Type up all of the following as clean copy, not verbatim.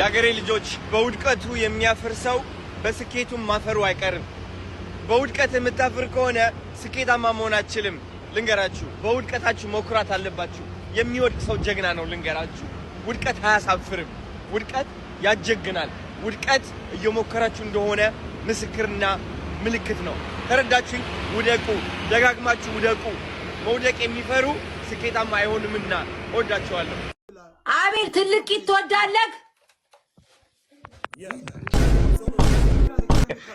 ያገሬ ልጆች በውድቀቱ የሚያፈርሰው በስኬቱም ማፈሩ አይቀርም። በውድቀት የምታፍር ከሆነ ስኬታማ መሆን አትችልም። ልንገራችሁ፣ በውድቀታችሁ መኩራት አለባችሁ። የሚወድቅ ሰው ጀግና ነው። ልንገራችሁ፣ ውድቀት አያሳፍርም። ውድቀት ያጀግናል። ውድቀት እየሞከራችሁ እንደሆነ ምስክርና ምልክት ነው። ተረዳችሁኝ? ውደቁ፣ ደጋግማችሁ ውደቁ። መውደቅ የሚፈሩ ስኬታማ አይሆንምና። እወዳችኋለሁ። አቤል ትልቅ ይትወዳለህ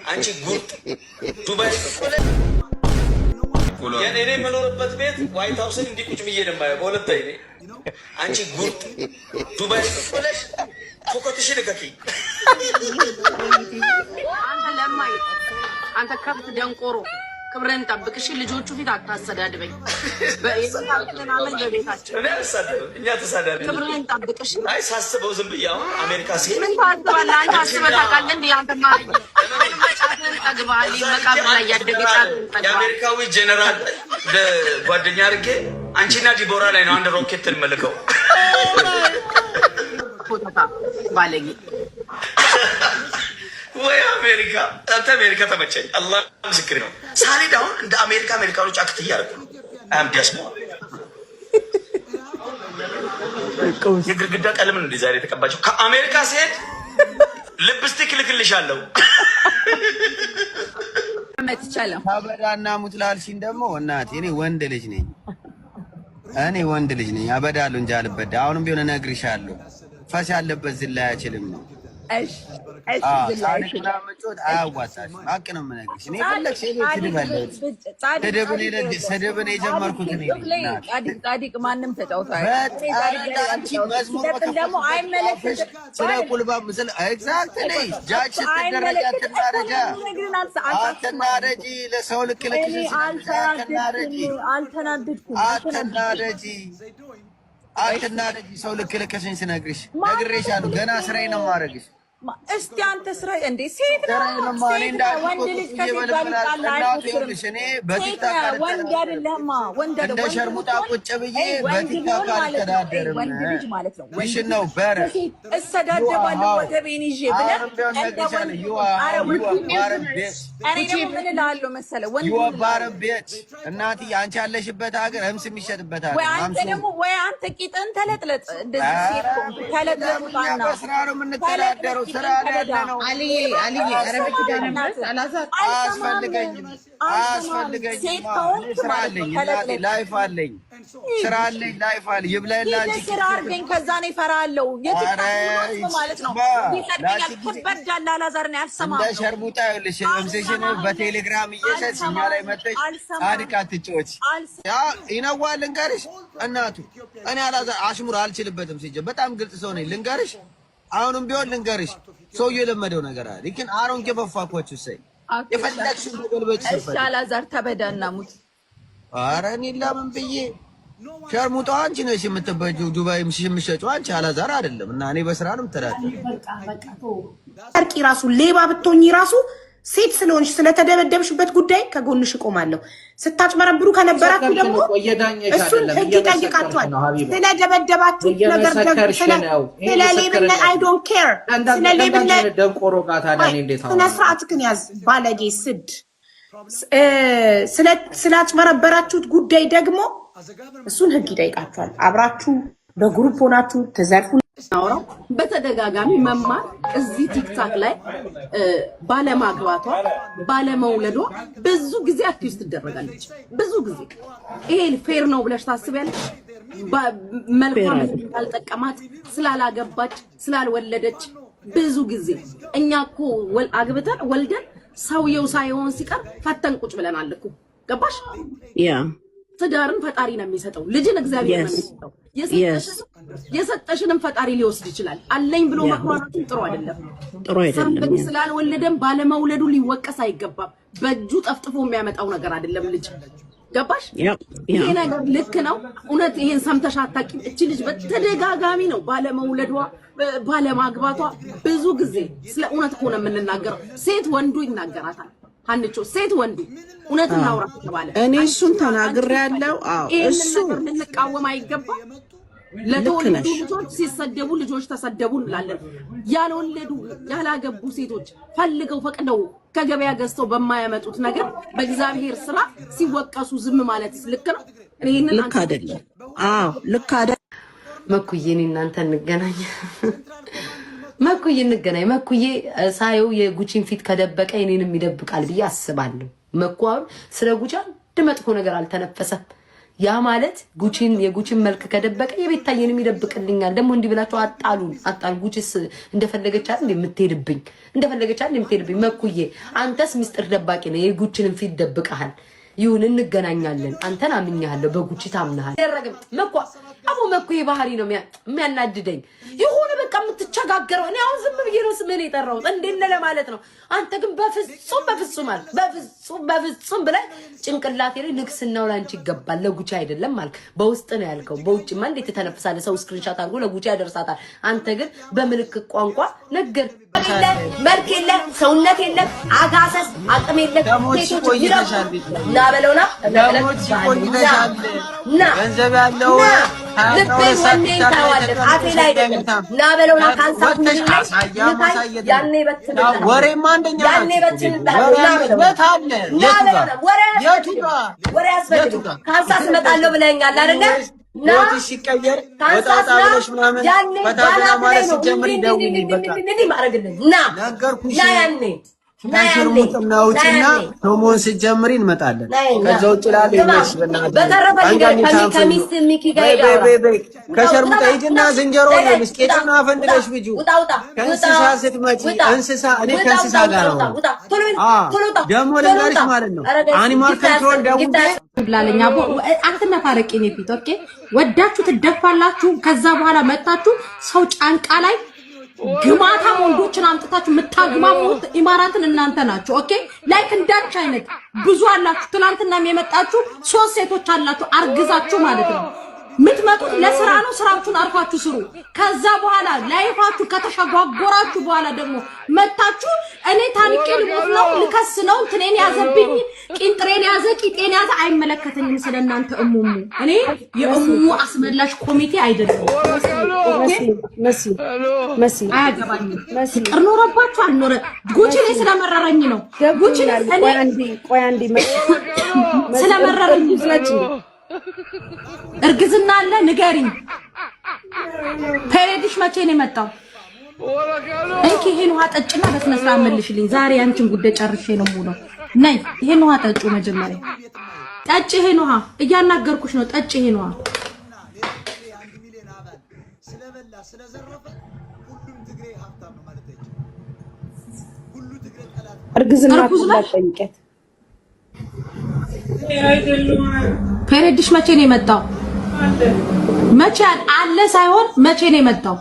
አንቺ ጉድ ዱባይ የኔ የምኖርበት ቤት ዋይት ሃውስን እንዲህ ቁጭ ብዬ ነው የማየው። በሁለት አይኔ አንቺ ጉድ ዱባይ ብለሽ ፎከትሽን ልቀቂ። አንተ ለማይ አንተ ከብት ደንቆሮ ክብረን ጠብቅሽ። ልጆቹ ፊት አታሰዳድበኝ። በቤታችን እኔ አልሳደብም። እኛ ተሳዳድበን ክብረን ጠብቅሽ። አይ ሳስበው ዝም ብዬ አሁን አሜሪካ ሲሄድ ምን ታስባለህ? አንተ አስበህ ታውቃለህ እንዴ? አንተ ማይ መጫትን ጠግባል መቃብር ላይ ያደገቻት የአሜሪካዊ ጄኔራል ጓደኛ አድርጌ አንቺና ዲቦራ ላይ ነው አንድ ሮኬት እንመልከው። ፎቶታ ባለጌ ወይ አሜሪካ አንተ አሜሪካ ተመቸኝ። አላህ ምስክር ነው። ሳሊድ አሁን እንደ አሜሪካኖች አክት እያደረጉ ነው። አም ዲያስፖራ የግድግዳ ቀለም ነው ዲዛይን የተቀባቸው። ከአሜሪካ ሲሄድ ልፕስቲክ ልክልሻለሁ። መትቻለሁ አበዳና ሙትላልሽን ደግሞ እናቴ እኔ ወንድ ልጅ ነኝ። አበዳለሁ እንጂ አልበዳ። አሁንም ቢሆን እነግርሻለሁ ፈስ ያለበት ዝላይ አይችልም ነው። እሺ ሳሊድና መጮት አያዋጣሽ። ሀቅ ነው የምነግርሽ። እኔ ፈለግሽ ስድብን የጀመርኩት እኔ ነኝ። ጻድቅ ማንም ተጫውቷል። ደግሞ አይመለከትም። ስለ ቁልባ ምስል ኤግዛክትሊ ጃጅ ስትደረጃ አትናደጂ። ለሰው ልክ አትናደጂ። ሰው ልክልክሽን ስነግርሽ ነግሬሻለሁ። ገና ስራዬ ነው የማደርግሽ። እስቲ አንተ ስራ እንዴ ሴት ነው ወንድ ልጅ ከሴት ጋር ይጣላል። ወንድ አይደለማ ወንድ አይደለም። እንደ ሸርሙጣ ቁጭ ብዬ በቲክቶክ አልተዳደርም። ወንድ ልጅ ማለት ነው። ምሽን ነው በር እሰዳደባለሁ ወገቤን ይዤ ብለህ ምን እልሃለሁ መሰለህ ቤት እናትዬ አንቺ ያለሽበት ሀገር እምስ የሚሸጥበት ሀገር ወይ አንተ ቂጥን ተለጥለጥ እንደዚህ ሴት ተለጥለጥና በስራ ነው የምንተዳደረው። ስራ ነው አልዬ አረበች ዳነበት አላዛር አያስፈልገኝም። ስራ አለኝ እናቴ፣ ላይፍ አለኝ፣ ስራ አለኝ፣ ላይፍ አለኝ። ይብላላችሁ ስራ አድርገኝ። ከዛ ነው ይፈራለሁ ማለት ነው። ይሰደኛል ትበዳለህ። አላዛር ነው ያልሰማው እንደ ሸርሙጣ ይኸውልሽ እምስሽን በቴሌግራም እየሰጥሽ እኛ ላይ መጥተሽ ታሪክ አትጫወች። ያ ይነዋል። ልንገርሽ እናቱ እኔ አላዛር አሽሙር አልችልበትም። ሲጀ በጣም ግልጽ ሰው ነኝ። ልንገርሽ አሁንም ቢሆን ልንገርሽ ሰውዬው የለመደው ነገር አለ። ግን አሮን ገበፋኮች ሰይ የፈለግሽው በገልበጭ እሺ አላዛር ተበዳና ሙት። ኧረ እኔ ለምን ብዬ ሸርሙጣው አንቺ ነሽ የምትበጂው። ዱባይ የምትሸጪው አንቺ አላዛር አይደለም። እና እኔ በስራ ነው የምተዳደረው። በቃ ራሱ ሌባ ብትሆኚ ራሱ ሴት ስለሆንሽ ስለተደበደብሽበት ጉዳይ ከጎንሽ እቆማለሁ። ስታጭበረብሩ ከነበራችሁ ደግሞ እሱን ህግ ይጠይቃችኋል። ስለደበደባችሁ ነገር ስለ ሌብነት አይ ዶንት ኬር። ስለ ሌብነት ስነ ስርዓትህን ያዝ ባለጌ ስድ። ስላጭበረበራችሁት ጉዳይ ደግሞ እሱን ህግ ይጠይቃችኋል። አብራችሁ በግሩፕ ሆናችሁ ተዘርፉ። አውራው በተደጋጋሚ መማር እዚህ ቲክታክ ላይ ባለማግባቷ ባለመውለዷ ብዙ ጊዜ አክቲቪስት ትደረጋለች። ብዙ ጊዜ ይሄ ፌር ነው ብለሽ ታስቢያለሽ? መልካም ስላልጠቀማት ስላላገባች ስላልወለደች ብዙ ጊዜ እኛ እኮ አግብተን ወልደን ሰውየው ሳይሆን ሲቀር ፈተን ቁጭ ብለናል እኮ ገባሽ? ትዳርን ፈጣሪ ነው የሚሰጠው። ልጅን እግዚአብሔር ነው የሚሰጠው። የሰጠሽንም ፈጣሪ ሊወስድ ይችላል። አለኝ ብሎ መኩራራቱን ጥሩ አይደለም። ስላልወለደም ባለመውለዱ ሊወቀስ አይገባም። በእጁ ጠፍጥፎ የሚያመጣው ነገር አይደለም ልጅ ገባሽ? ይሄ ነገር ልክ ነው። እውነት ይሄን ሰምተሽ አታውቂም? እቺ ልጅ በተደጋጋሚ ነው ባለመውለዷ ባለማግባቷ ብዙ ጊዜ ስለ እውነት እኮ ነው የምንናገረው። ሴት ወንዱ ይናገራታል። አንቺ ሴት ወንዱ እውነት እናውራ ተባለ። እኔ እሱን ተናግሬያለሁ። አዎ እሱ ልንቃወም አይገባም። ለተወለዱ ልጆች ሲሰደቡ ልጆች ተሰደቡ እንላለን። ያልወለዱ ያላገቡ ሴቶች ፈልገው ፈቅደው ከገበያ ገዝተው በማያመጡት ነገር በእግዚአብሔር ስራ ሲወቀሱ ዝም ማለት ልክ ነው? እኔን ልክ አይደለም። አዎ ልክ አይደለም። መኩዬ እኔ እናንተ እንገናኝ። መኩዬ እንገናኝ። መኩዬ ሳየው የጉቺን ፊት ከደበቀ እኔንም ይደብቃል ብዬ አስባለሁ። መኩአን ስለ ጉቺ አንድ መጥፎ ነገር አልተነፈሰም። ያ ማለት የጉቺን መልክ ከደበቀ የቤታየንም ይደብቅልኛል። ደግሞ እንዲህ ብላችሁ አጣሉ። ጉቺስ እንደፈለገች አይደል የምትሄድብኝ? እንደፈለገች አይደል የምትሄድብኝ? መኩዬ አንተስ ሚስጥር ደባቂ ነህ። የጉቺን ፊት ደብቀሃል። ይሁን እንገናኛለን። አንተን አምኛለሁ፣ በጉቺ ታምናሃል። ያረጋግጥ መኩ አቦ መኩ ባህሪ ነው የሚያናድደኝ። ይሁን በቃ የምትቸጋገረው እኔ አሁን ዝም ብዬ ነው ስምህን የጠራሁት እንዴት ነህ ለማለት ነው። አንተ ግን በፍጹም አልክ። በፍጹም ብለህ ጭንቅላቴ ላይ ንግስናው ላንቺ ይገባል ለጉቺ አይደለም አልክ። በውስጥ ነው ያልከው። በውጭማ እንዴት ተነፍሳለህ? ሰው ስክሪንሻት አድርጎ ለጉቺ ያደርሳታል። አንተ ግን በምልክት ቋንቋ ነገር መልክ የለ ሰውነት የለ አጋሰስ አቅም የለ ሴቶች ይላል ና በለውና ና ገንዘብ ያለው ከሽርሙጥና ውጭና ቶሞን ሲጀምሪ እንመጣለን። ከዛው ጥላለ ይመስልና ከሚስት ሚኪ ጋር ከሽርሙጣ ሂድና ዝንጀሮ ነው ምስቄትና ፈንድለሽ ብጁ ከእንስሳ ስትመጪ እንስሳ እኔ ከእንስሳ ጋር ነው ደግሞ ለጋሪሽ ማለት ነው። አኒማል ኮንትሮል ደውዬ ብላለኛ አትነፋረቂ ነው ፊት ኦኬ። ወዳችሁ ትደፋላችሁ። ከዛ በኋላ መጣችሁ ሰው ጫንቃ ላይ ግማታም ወንዶችን አምጥታችሁ የምታግማሙት ኢማራትን እናንተ ናችሁ። ኦኬ ላይክ እንዳንቺ አይነት ብዙ አላችሁ። ትናንትናም የመጣችሁ 3 ሴቶች አላችሁ አርግዛችሁ ማለት ነው። ምትመጡት ለስራ ነው። ስራችሁን አርፋችሁ ስሩ። ከዛ በኋላ ላይፋችሁ ከተሸጓጎራችሁ በኋላ ደግሞ መጣችሁ እኔ ታንቄ ልሞት ነው ልከስ ነው ትኔን ያዘብኝ ቂንጥሬን ያዘ ቂጤን ያዘ አይመለከተኝም። ስለናንተ እሙሙ እኔ የእሙሙ አስመላሽ ኮሚቴ አይደለም። መሲ አያገባኝም። ፍቅር ኖረባችሁ አልኖረ ጉቺ ላይ ስለመረረኝ ነው። ጉቺ እኔ ቆይ አንዴ ስለመረረኝ ስለዚህ እርግዝና አለ ንገሪኝ። ፔሬድሽ መቼ ነው የመጣው? እንኪ ይሄን ውሃ ጠጭና በስነ ስርዓት መልሽልኝ። ዛሬ አንቺን ጉዳይ ጨርሼ ነው የምውለው። ነይ ይሄን ውሃ ጠጪ። መጀመሪያ ጠጪ። ይሄን ውሃ እያናገርኩሽ ነው። ጠጪ ይሄን ውሃ። እርግዝና ጠይቀት። ፔሬድሽ መቼ ነው የመጣው? መቼ አለ ሳይሆን መቼ ነው የመጣው?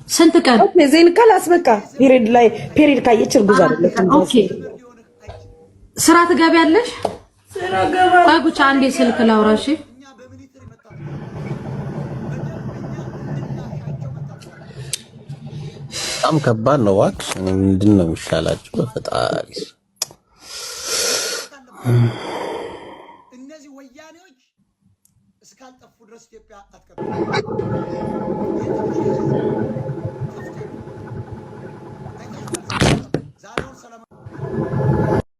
ስንት ቀን? ዜን ካላስ በቃ ፔሬድ ላይ ፔሬድ ካየች እርጉዝ አይደለም። ኦኬ ስራ ትገቢያለሽ? ስራ ገባ። አጉቻ አንዴ ስልክ ላውራሽ። በጣም ከባድ ነው። እባክሽ ምንድን ነው የሚሻላችሁ? በፈጣሪ እነዚህ ወያኔዎች እስካልጠፉ ድረስ ኢትዮጵያ አትቀጥልም።